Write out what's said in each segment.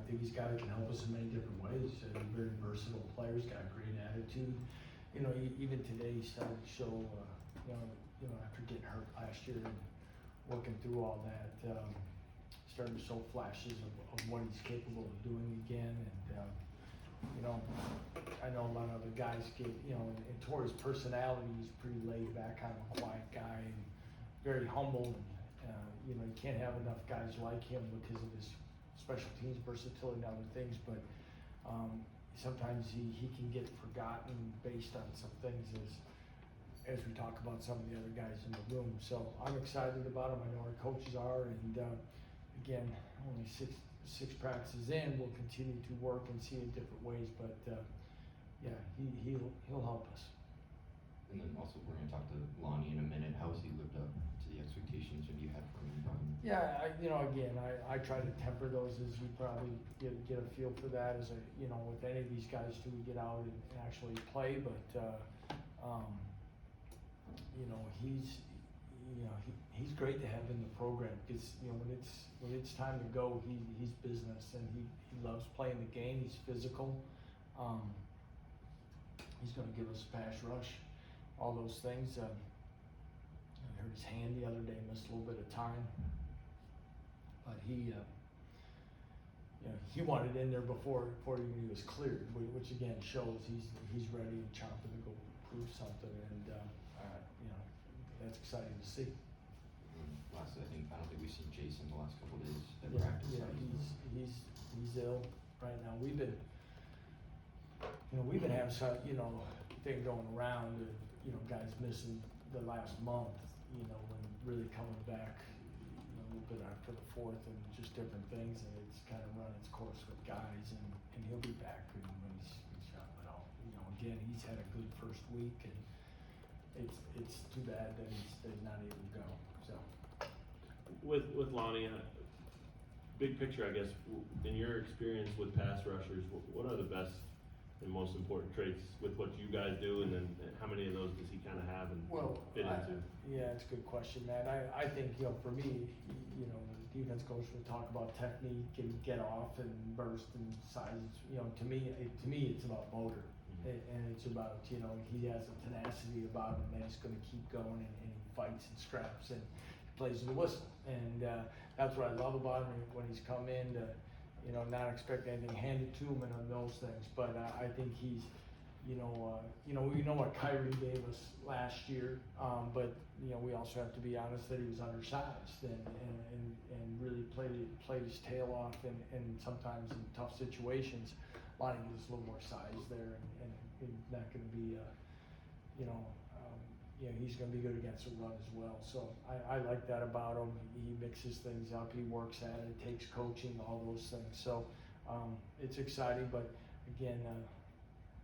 think he's a guy that can help us in many different ways. He's a very versatile player. He's got a great attitude. Even today he started to show, after getting hurt last year and working through all that, starting to show flashes of what he's capable of doing again. And I know a lot of other guys get, and Torrey's personality, he's pretty laid back, kind of a quiet guy, and very humble. And you can't have enough guys like him because of his special teams versatility and other things. But sometimes he can get forgotten based on some things as we talk about some of the other guys in the room. So I'm excited about him. I know our coaches are, and again, only six practices in, we'll continue to work and see in different ways. But he'll help us. And then also we're going to talk to Lonnie in a minute. How has he lived up to the expectations that you had for him? Yeah, I try to temper those, as you probably get a feel for that. As with any of these guys, do we get out and actually play? But he's great to have in the program, because when it's time to go, he's business, and he loves playing the game. He's physical. He's going to give us a pass rush, all those things. I hurt his hand the other day, missed a little bit of time, but he wanted in there before even he was cleared, which again shows he's ready and chomping to go prove something, and that's exciting to see. Lastly, I don't think we've seen Jason the last couple of days at practice. Yeah, he's ill right now. We've been having some thing going around of guys missing the last month, when really coming back a little bit after the 4th, and just different things, and it's kind of run its course with guys, and he'll be back when he's shot. But again, he's had a good first week, and it's too bad that he's not able to go. So with Lonnie, big picture, I guess, in your experience with pass rushers, what are the best and most important traits with what you guys do, and then how many of those does he kind of have and fit into? Yeah, it's a good question, Matt. I think for me, the defense coach will talk about technique and get off and burst and size. To me, it's about motor, and it's about he has a tenacity about him that he's going to keep going, and he fights and scraps and plays the whistle, and that's what I love about him when he's come in to. Not expect anything handed to him and on those things, but I think he's, we know what Kyrie gave us last year, but we also have to be honest that he was undersized and really played his tail off, and sometimes in tough situations, Lonnie gives us a little more size there, and he's not going to be, he's going to be good against the run as well. So I like that about him. He mixes things up. He works at it. Takes coaching, all those things. So it's exciting. But again,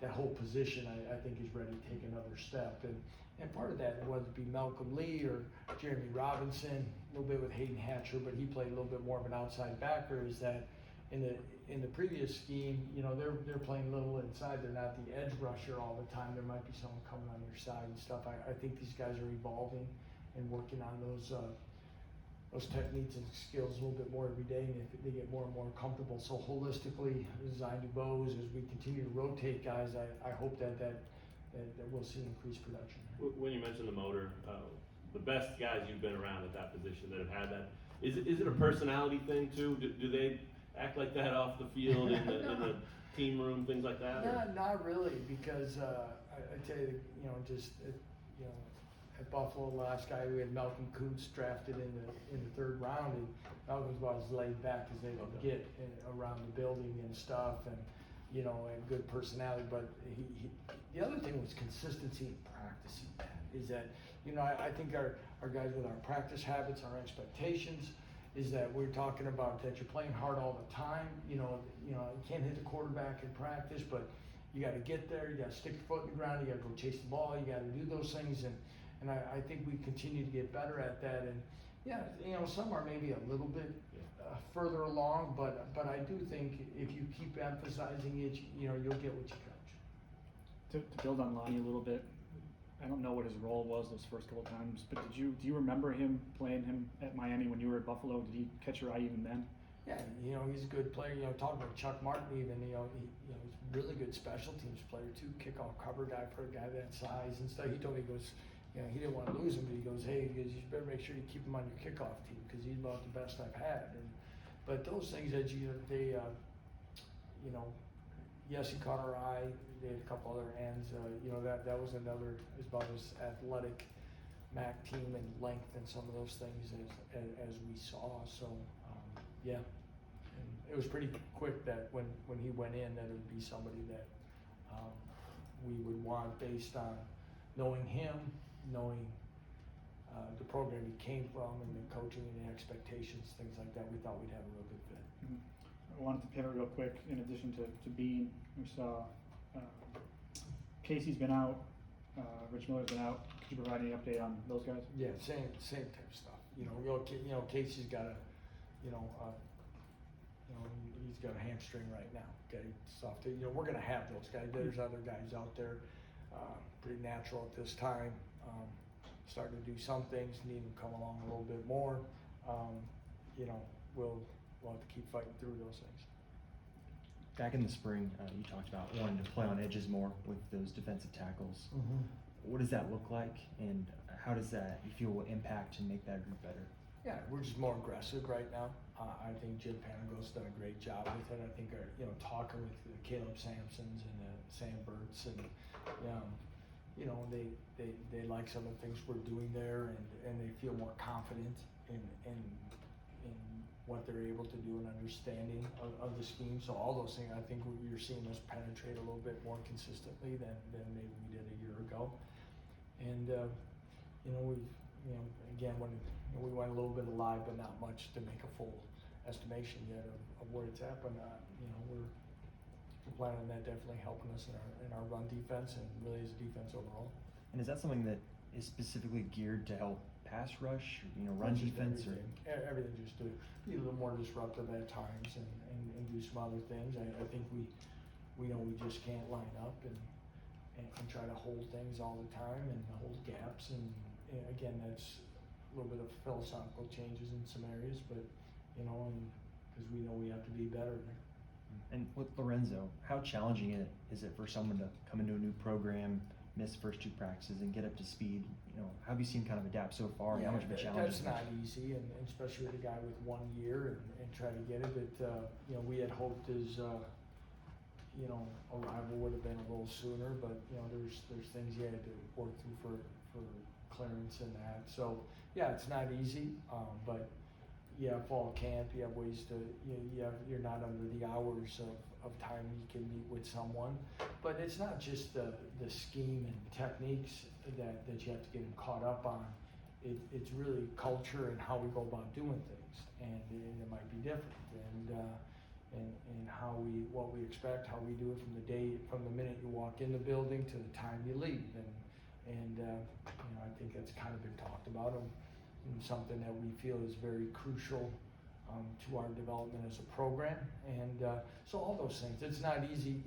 that whole position, I think, is ready to take another step. And part of that, whether it be Malcolm Lee or Jeremy Robinson, a little bit with Hayden Hatcher, but he played a little bit more of an outside backer, is that in the previous scheme, they're playing a little inside. They're not the edge rusher all the time. There might be someone coming on your side and stuff. I think these guys are evolving and working on those techniques and skills a little bit more every day, and they get more and more comfortable. So holistically, design DuBose, as we continue to rotate guys, I hope that we'll see increased production. When you mentioned the motor, the best guys you've been around at that position that have had that, is it a personality thing too? Do they act like that off the field in the team room, things like that? Not really, because I tell you, at Buffalo, the last guy, we had Malcolm Kuntz drafted in the 3rd round, and Malcolm's about as laid back as they would get around the building and stuff, and and good personality. But the other thing was consistency in practicing. Is that I think our guys, with our practice habits, our expectations, is that we're talking about that you're playing hard all the time. You can't hit the quarterback in practice, but you got to get there. You got to stick your foot in the ground. You got to go chase the ball. You got to do those things, and I think we continue to get better at that. And some are maybe a little bit further along, but I do think if you keep emphasizing it, you'll get what you coach. To build on Lonnie a little bit, I don't know what his role was those first couple times, but do you remember playing him at Miami when you were at Buffalo? Did he catch your eye even then? Yeah, you know, he's a good player. You know, talking about Chuck Martin even, you know, he's a really good special teams player too. Kickoff cover guy for a guy that size and stuff. He told me, he goes, you know, he didn't want to lose him, but he goes, hey, he goes, you better make sure you keep him on your kickoff team because he's about the best I've had. And but those things that they, you know, yes, he caught our eye. They had a couple other ends. You know, that was another, is about as athletic MAC team and length and some of those things as we saw. So yeah, and it was pretty quick that when he went in, that it would be somebody that we would want based on knowing him, knowing the program he came from, and the coaching and the expectations, things like that. We thought we'd have a real good fit. I wanted to pivot real quick. In addition to Bean, we saw Casey's been out, Rich Miller's been out. Could you provide any update on those guys? Yeah, same type of stuff. You know, Casey's got he's got a hamstring right now. Okay, soft. You know, we're gonna have those guys. There's other guys out there, pretty natural at this time. Starting to do some things, need them come along a little bit more. You know, we'll have to keep fighting through those things. Back in the spring, you talked about wanting to play on edges more with those defensive tackles. Mm-hmm. What does that look like, and how does that, you feel, will impact and make that group better? Yeah, we're just more aggressive right now. I think Jim Panago's done a great job with it. I think talking with the Caleb Sampsons and the Sam Burts and you know, they like some of the things we're doing there, and they feel more confident in what they're able to do and understanding of the scheme. So all those things, I think you're seeing us penetrate a little bit more consistently than maybe we did a year ago. And you know, again, when we went a little bit alive, but not much to make a full estimation yet of where it's at. But you know, we're planning on that definitely helping us in our run defense and really as a defense overall. And is that something that is specifically geared to help pass rush, run defense, everything just to be a little more disruptive at times and do some other things. I think we know we just can't line up and try to hold things all the time and hold gaps, and again, that's a little bit of philosophical changes in some areas, but because we know we have to be better there. And with Lorenzo, how challenging is it for someone to come into a new program, miss first 2 practices, and get up to speed? How have you seen kind of adapt so far, and how much of a challenge that's not easy, and especially with a guy with 1 year and try to get it. But we had hoped his arrival would have been a little sooner, but there's things he had to work through for clearance and that. So yeah, it's not easy, but yeah, fall camp, you have ways to, you're not under the hours of time you can meet with someone. But it's not just the scheme and techniques that you have to get them caught up on. It's really culture and how we go about doing things, and it might be different, and what we expect, how we do it from the minute you walk in the building to the time you leave, and I think that's kind of been talked about, and something that we feel is very crucial to our development as a program. And so all those things, it's not easy.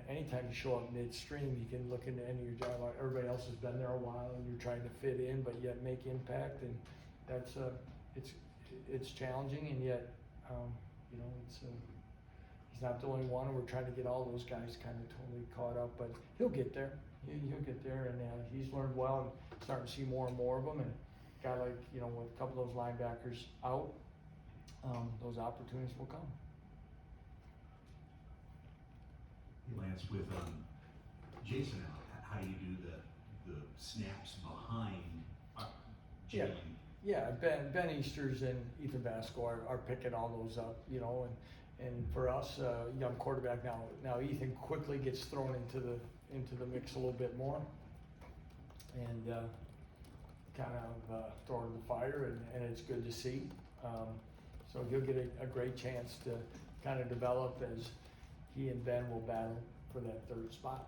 Anytime you show up midstream, you can look into any of your job. Everybody else has been there a while, and you're trying to fit in, but yet make impact, and that's it's challenging, and yet he's not the only one. We're trying to get all those guys kind of totally caught up, but he'll get there. He'll get there, and he's learned well, and starting to see more and more of them. And a guy like, with a couple of those linebackers out, those opportunities will come. Lance, with Jason out, how do you do the snaps behind Jalen? Yeah, Ben Easters and Ethan Vasco are picking all those up, and for us, young quarterback now Ethan quickly gets thrown into the mix a little bit more, and kind of thrown in the fire, and it's good to see. So he'll get a great chance to kind of develop as he and Ben will battle for that 3rd spot.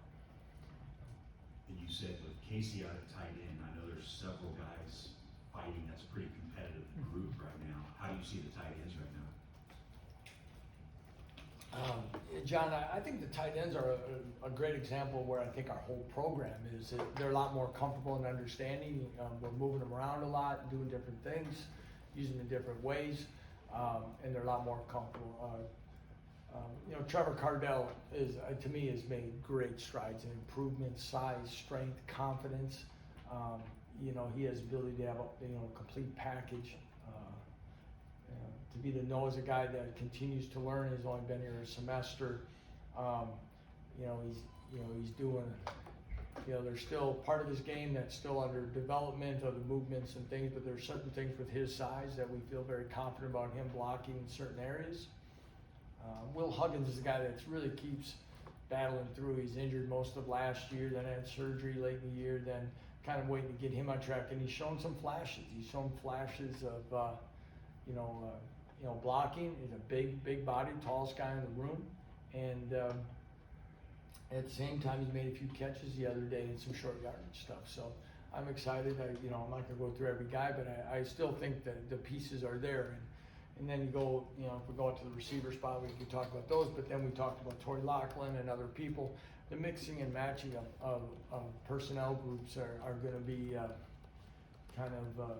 And you said with Casey out at tight end, I know there's several guys fighting. That's a pretty competitive group right now. How do you see the tight ends right now? John, I think the tight ends are a great example where I think our whole program is. They're a lot more comfortable in understanding. We're moving them around a lot, doing different things. use them in different ways, and they're a lot more comfortable. You know, Trevor Cardell is, to me, has made great strides in improvement, size, strength, confidence. You know, he has ability to have a, you know, complete package. To be the know as a guy that continues to learn, he's only been here a semester. You know, he's doing, you know, there's still part of his game that's still under development of the movements and things, but there's certain things with his size that we feel very confident about him blocking in certain areas. Will Huggins is a guy that really keeps battling through. He's injured most of last year, then had surgery late in the year, then kind of waiting to get him on track, and he's shown some flashes. He's shown flashes of, you know, blocking. He's a big body, tallest guy in the room, and at the same time, he's made a few catches the other day and some short yardage stuff. So I'm excited. You know, I'm not going to go through every guy, but I still think that the pieces are there. And then you go, you know, if we go out to the receiver spot, we can talk about those. But then we talked about Torrey Lachlan and other people. The mixing and matching of personnel groups are going to be kind of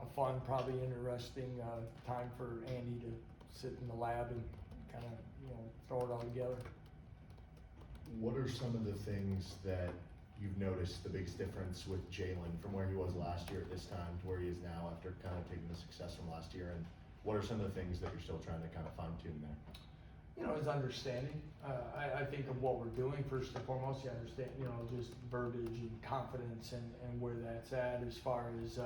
a fun, probably interesting time for Andy to sit in the lab and kind of, you know, throw it all together. What are some of the things that you've noticed the biggest difference with Jalen from where he was last year at this time to where he is now after kind of taking the success from last year? And what are some of the things that you're still trying to kind of fine tune there? You know, his understanding. I think of what we're doing, first and foremost, you understand, you know, just verbiage and confidence and where that's at as far as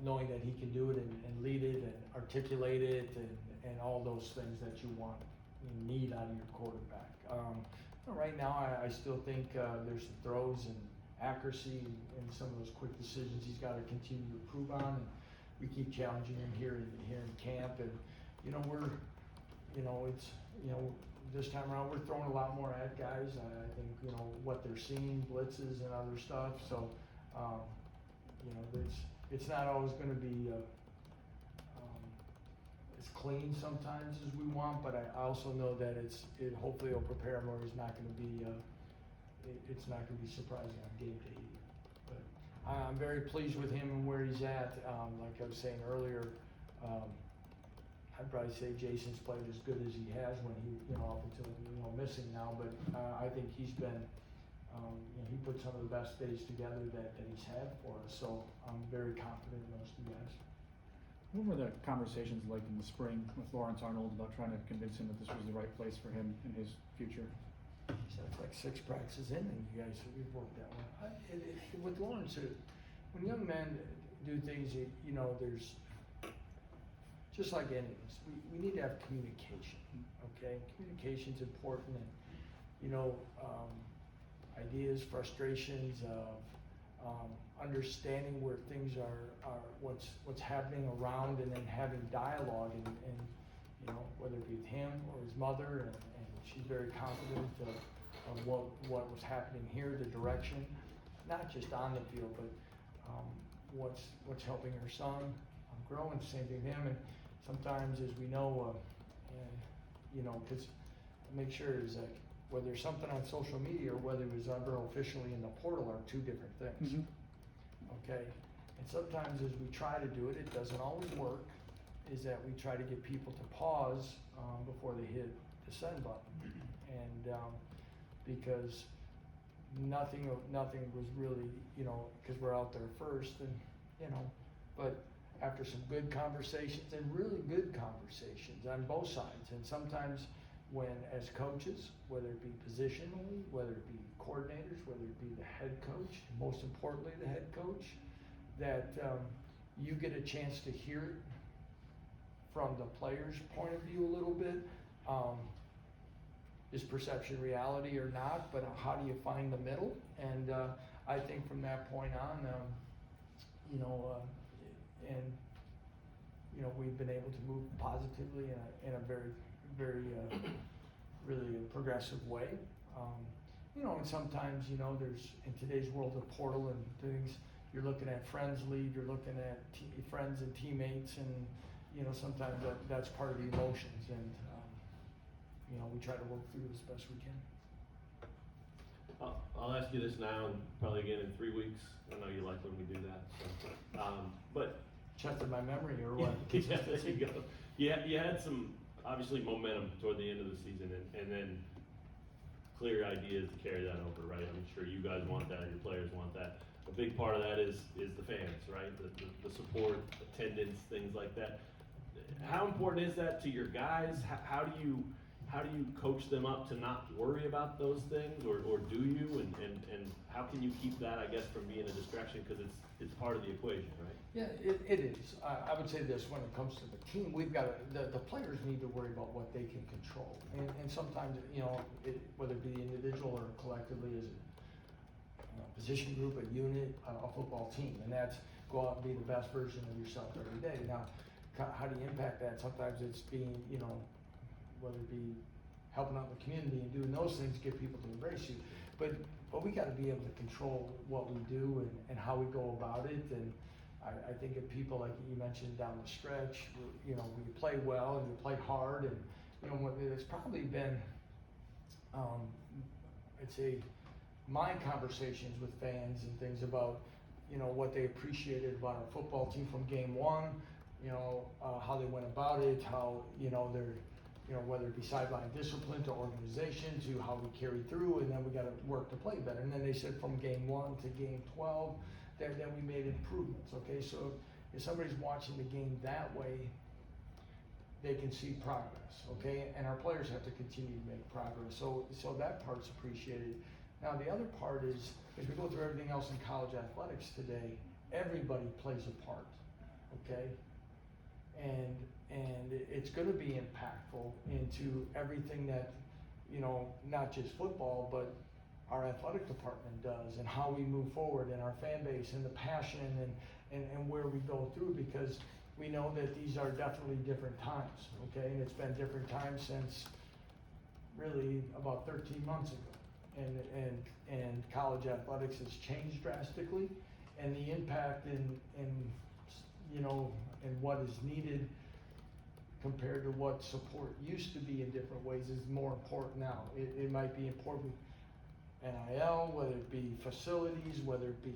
knowing that he can do it and lead it and articulate it and all those things that you want, you need out of your quarterback. Right now, I still think there's some throws and accuracy and some of those quick decisions he's got to continue to improve on. And we keep challenging him here in camp, and you know it's this time around we're throwing a lot more at guys. I think you know what they're seeing, blitzes and other stuff. So you know it's not always going to be as clean sometimes as we want, but I also know that it hopefully will prepare him where he's not going to be it's not going to be surprising on game day either. But I'm very pleased with him and where he's at. Like I was saying earlier, I'd probably say Jason's played as good as he has when he, you know, up until, you know, missing now, but I think he's been, you know, he put some of the best days together that he's had for us, so I'm very confident in those two guys. What were the conversations like in the spring with Lawrence Arnold about trying to convince him that this was the right place for him in his future? So it's like 6 practices in, and you guys have worked that one. With Lawrence, when young men do things, you know, there's, just like any of us, we need to have communication, okay? Communication's important, and, you know, ideas, frustrations of understanding where things are what's happening around, and then having dialogue, and you know, whether it be with him or his mother, and she's very confident of what was happening here, the direction, not just on the field, but what's helping her son grow, and same thing with him. And sometimes, as we know, you know, because make sure is like whether there's something on social media or whether it was ever officially in the portal are two different things. Mm-hmm. Okay, and sometimes as we try to do it, it doesn't always work. Is that we try to get people to pause before they hit the send button, and because nothing was really, you know, because we're out there first, and you know, but after some good conversations and really good conversations on both sides, and sometimes when as coaches, whether it be positionally, whether it be coordinators, whether it be the head coach, most importantly the head coach, that you get a chance to hear it from the player's point of view a little bit. Is perception reality or not, but how do you find the middle? And I think from that point on, you know, and you know, we've been able to move positively in a very really a progressive way. You know, and sometimes, you know, there's, in today's world of portal and things, you're looking at friends lead, you're looking at friends and teammates, and you know, sometimes that's part of the emotions, and you know, we try to work through it as best we can. I'll I'll ask you this now and probably again in 3 weeks. I know you like when we do that, so, but. Tested my memory or what? Yeah, there you go. You had some, obviously momentum toward the end of the season and then clear ideas to carry that over, right? I'm sure you guys want that, your players want that. A big part of that is the fans, right? The support, attendance, things like that. How important is that to your guys? How do you coach them up to not worry about those things, or do you? And how can you keep that, I guess, from being a distraction, because it's part of the equation, right? Yeah, it is. I would say this, when it comes to the team, we've got the players need to worry about what they can control. And sometimes, you know, whether it be individual or collectively as a position group, a unit, a football team, and that's go out and be the best version of yourself every day. Now, how do you impact that? Sometimes it's being, you know, whether it be helping out the community and doing those things, get people to embrace you. But we got to be able to control what we do and how we go about it. And I think of people like you mentioned down the stretch, you know, we play well and we play hard, and you know, it's probably been, I'd say, my conversations with fans and things about, you know, what they appreciated about our football team from game one, you know, how they went about it, how, you know, they're, you know, whether it be sideline discipline to organization to how we carry through, and then we got to work to play better. And then they said from game 1 to game 12, that we made improvements. Okay, so if somebody's watching the game that way, they can see progress. Okay, and our players have to continue to make progress. So that part's appreciated. Now the other part is, as we go through everything else in college athletics today, everybody plays a part. Okay, and it's going to be impactful into everything that, you know, not just football, but our athletic department does, and how we move forward, and our fan base, and the passion, and where we go through, because we know that these are definitely different times, okay? And it's been different times since really about 13 months ago. And college athletics has changed drastically, and the impact in you know, and what is needed compared to what support used to be in different ways is more important now. It might be important NIL, whether it be facilities, whether it be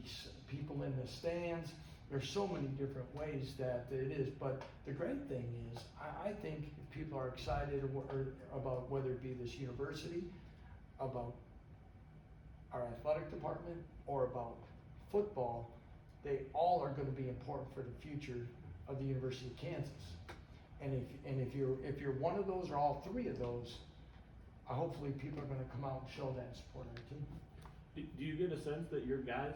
people in the stands. There's so many different ways that it is, but the great thing is, I think if people are excited about whether it be this university, about our athletic department, or about football, they all are going to be important for the future of the University of Kansas. And if you're one of those or all three of those, hopefully people are going to come out and show that and support our team. Do you get a sense that your guys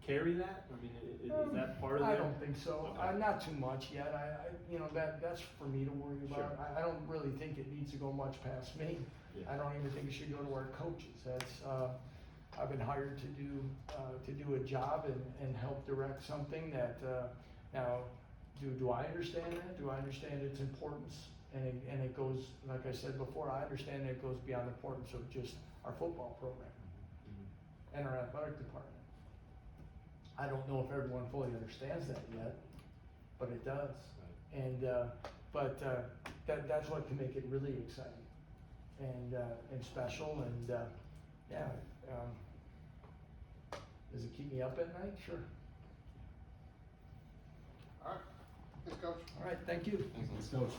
carry that? I mean, is that part of I their? don't think so. Okay. Not too much yet. I you know, that's for me to worry about. Sure. I don't really think it needs to go much past me. Yeah. I don't even think it should go to our coaches. That's I've been hired to do a job and help direct something that now do I understand that? Do I understand its importance? And it goes, like I said before, I understand that it goes beyond the importance of just our football program and our athletic department. I don't know if everyone fully understands that yet, but it does. Right. And that's what can make it really exciting and special. And does it keep me up at night? Sure. All right, thanks, Coach. All right, thank you. Thanks, Lance. Coach.